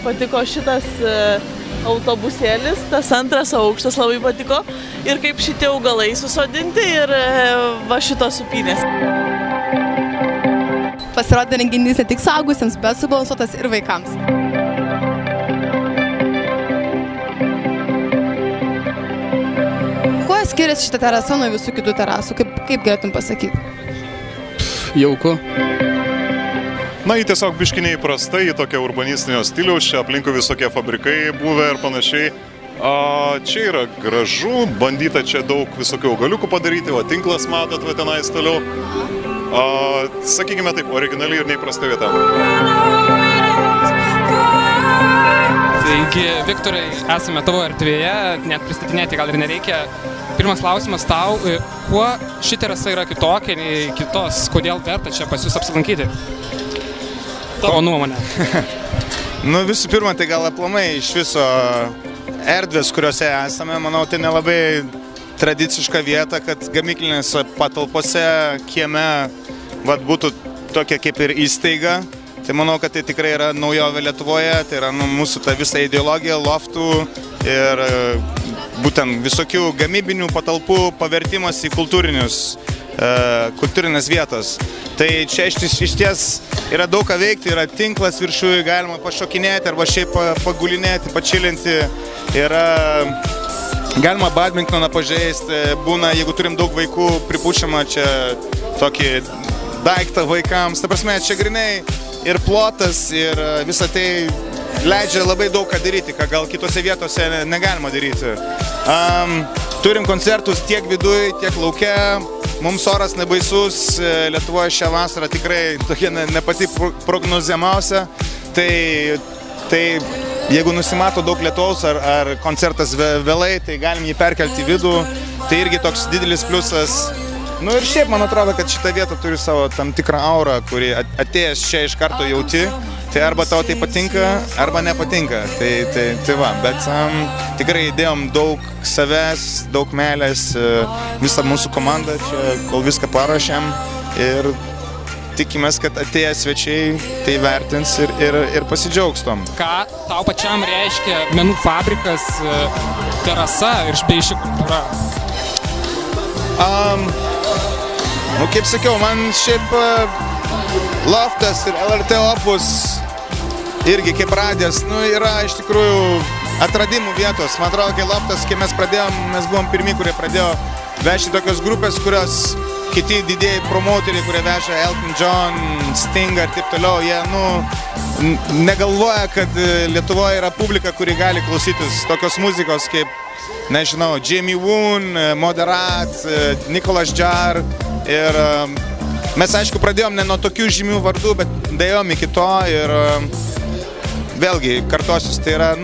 patiko šitas autobusėlis, tas antras aukštas labai patiko ir kaip šitie augalai susodinti ir va šitos supynės. Pasirodė renginys ne tik suaugusiems, bet subalansuotas ir vaikams. Kuo skiriasi šitą terasą nuo visų kitų terasų? Kaip galėtum pasakyti? Jauku. Na, jį tiesiog biški neįprasta, į tokia urbanistinio stiliaus, čia aplinkui visokie fabrikai buvę ir panašiai. Čia yra gražu, bandyta čia daug visokių augaliukų padaryti, o tinklas matot, va tenais toliau. Sakykime taip, originali ir neįprasta vieta. Taigi, Viktorai, esame tavo erdvėje, net pristatinėti gal ir nereikia. Pirmas klausimas tau, kuo ši terasa yra kitokia nei kitos, kodėl verta čia pas jūs apsilankyti? Tavo nuomonė. Nu, visų pirma, tai gal aplamai iš viso erdvės, kuriuose esame, manau, tai nelabai tradiciška vieta, kad gamyklinėse patalpose kieme būtų tokia kaip ir įstaiga. Tai manau, kad tai tikrai yra naujovė Lietuvoje, tai yra mūsų ta visa ideologija, loftų ir būtent visokių gamybinių patalpų pavertimas į kultūrinės vietos. Tai čia iš ties yra daug ką veikti, yra tinklas viršuje, galima pašokinėti arba šiaip pagulinėti, pačilinti. Galima badmintoną pažaisti, būna, jeigu turim daug vaikų, pripučiama čia tokį daiktą vaikams. Ta prasme, čia grinai ir plotas, ir visą tai leidžia labai daug ką daryti, ką gal kitose vietose negalima daryti. Turim koncertus tiek viduje, tiek lauke. Mums oras nebaisus, Lietuvoje šią vasarą tikrai tokia ne pati prognoziamiausia. Tai jeigu nusimato daug lietaus ar koncertas vėlai, tai galim jį perkelti į vidų. Tai irgi toks didelis pliusas. Nu ir šiaip man atrodo, kad šita vieta turi savo tam tikrą aurą, kuri atėjęs čia iš karto jauti. Tai arba tau tai patinka, arba nepatinka. Tai va, bet tikrai įdėjom daug savęs, daug meilės, visą mūsų komandą čia, kol viską paruošėm. Ir tikimės, kad atėję svečiai tai vertins ir pasidžiaugs tom. Ką tau pačiam reiškia menų fabrikas, terasa ir bei ši kultūra? Kaip sakiau, man šiaip loftas ir LRT Opus irgi kaip radijas, yra iš tikrųjų atradimų vietos. Man atrodo, kai loftas, kai mes pradėjom, mes buvom pirmi, kurie pradėjo vežti tokios grupės, kurios kiti didėjai promoteriai, kurie veža Elton John, Sting ir taip toliau, jie negalvoja, kad Lietuvoje yra publika, kuri gali klausytis tokios muzikos kaip, nežinau, Jamie Woon, Moderat, Nicolas Jar. Ir mes, aišku, pradėjom ne nuo tokių žymių vardų, bet dėjom iki to ir vėlgi, kartosius, tai yra,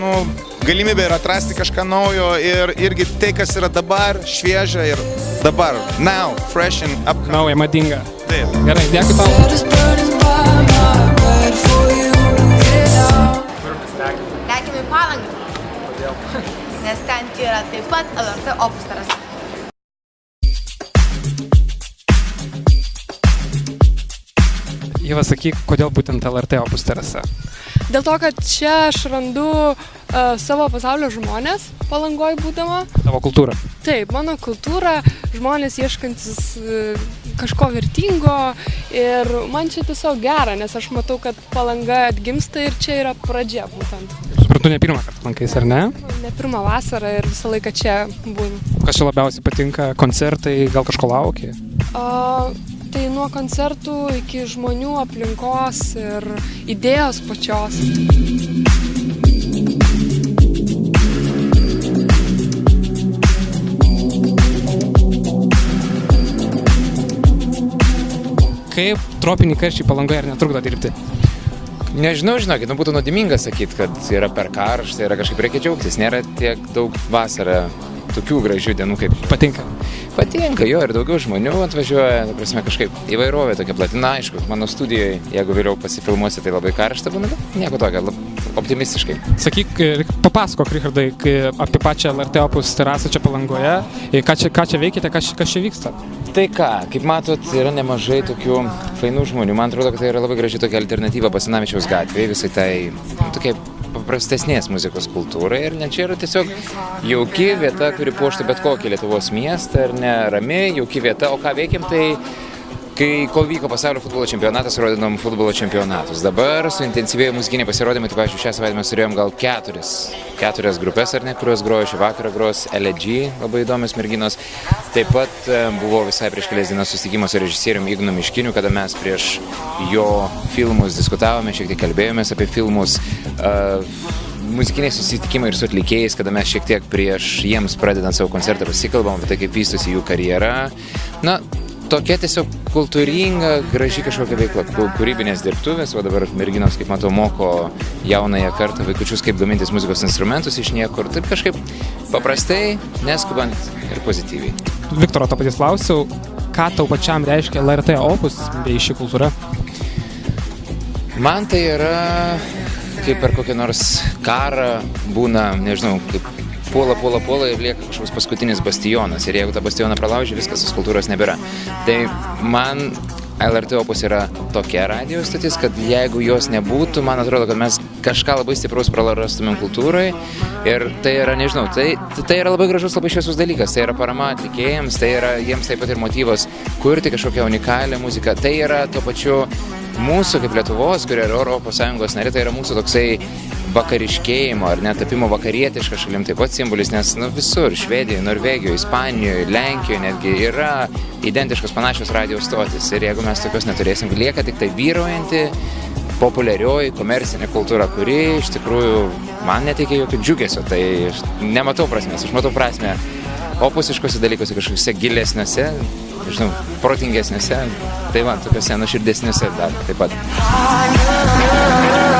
galimybė yra atrasti kažką naujo ir irgi tai, kas yra dabar, šviežia ir dabar, now, fresh and up. Nauja, madinga. Taip. Gerai, dėkui tau. Lekiam į Palangą. Kodėl? Nes ten yra taip pat LRT Opus terasa. Ieva, sakyk, kodėl būtent LRT Opus terasa? Dėl to, kad čia aš randu savo pasaulio žmonės, Palangoj būdama. Tavo kultūra? Taip, mano kultūra, žmonės ieškantis kažko vertingo ir man čia tiesiog gera, nes aš matau, kad Palanga atgimsta ir čia yra pradžia būtent. Suprantu, ne pirmą kartą lankais, ar ne? Ne pirmą vasarą ir visą laiką čia būnu. Kas čia labiausiai patinka? Koncertai, gal kažko lauki? Tai nuo koncertų iki žmonių aplinkos ir idėjos pačios. Kaip tropiniai karščiai Palangoje ar netrukdo dirbti? Nežinau, žinokit, būtų nuodėminga sakyti, kad yra per karšta, yra kažkaip reikia džiaugtis, nėra tiek daug vasarą tokių gražių dienų kaip. Patinka? Patinka, jo, ir daugiau žmonių atvažiuoja, ta prasme, kažkaip įvairovė tokia platina, aišku, mano studijoje, jeigu vėliau pasifilmuosi, tai labai karšta būna, bet nieko tokio, optimistiškai. Sakyk, papasakok, Richardai, apie pačią LRT Opus terasą čia Palangoje, ką čia veikite, kas čia vyksta? Tai ką, kaip matot, yra nemažai tokių fainų žmonių, man atrodo, kad tai yra labai graži tokia alternatyva Basanavičiaus gatvėje, visai tai tokia paprastesnės muzikos kultūrai ir ne, čia yra tiesiog jauki vieta, kuri puoštų bet kokį Lietuvos miestą, ar ne, rami, jauki vieta, o ką veikiam, tai kol vyko pasaulio futbolo čempionatas, rodinom futbolo čempionatus. Dabar suintensyvėjo muzikiniai pasirodymai, tai pavyzdžiui, šią savaitę mes turėjom gal keturias grupės, ar ne, kurios grojo šį vakarą, gros LG, labai įdomios merginos. Taip pat buvo visai prieš kelias dienas susitikimas su režisierium Ignu Miškiniu, kada mes prieš jo filmus diskutavome, šiek tiek kalbėjomės apie filmus. Muzikiniai susitikimai ir su atlikėjais, kada mes šiek tiek prieš jiems pradedant savo koncertą pasikalbam apie tai, kaip vystosi jų karjera. Na, tokia tiesiog kultūringa, graži kažkokia veikla, kūrybinės dirbtuvės, o dabar merginos, kaip matau, moko jaunąją kartą vaikučius, kaip gamintis muzikos instrumentus iš niekur, taip kažkaip paprastai, neskubant ir pozityviai. Viktoro, to paties klausiau, ką tau pačiam reiškia LRT Opus bei ši kultūra? Man tai yra, kaip per kokią nors karą būna, nežinau, kaip puola ir lieka kažkoks paskutinis bastionas. Ir jeigu tą bastioną pralaužia, viskas, tos kultūros nebėra. Tai man LRT Opus yra tokia radijo stotis, kad jeigu jos nebūtų, man atrodo, kad mes kažką labai stipraus pralarastumėm kultūrai. Ir tai yra, nežinau, tai yra labai gražus, labai šviesus dalykas. Tai yra parama atlikėjams, tai yra jiems taip pat ir motyvas kurti kažkokią unikalią muziką. Tai yra tuo pačiu mūsų kaip Lietuvos, kurie yra Europos Sąjungos nariai, tai yra mūsų toksai vakariškėjimo ar net tapimo vakarietišką šalim taip pat simbolis, nes visur, Švedijoje, Norvegijoje, Ispanijoje, Lenkijoje netgi yra identiškos panašios radijos stotis. Ir jeigu mes tokios neturėsim, lieka tik tai vyraujanti, populiarioji, komercinė kultūra, kuri iš tikrųjų man neteikia jokio džiugesio, tai nematau prasmės, aš matau prasmę opusiškose dalykuose, kažkokiuose gilesniuose, nežinau, protingesniuose, tai va, tokiuose nuoširdesniuose dar taip pat.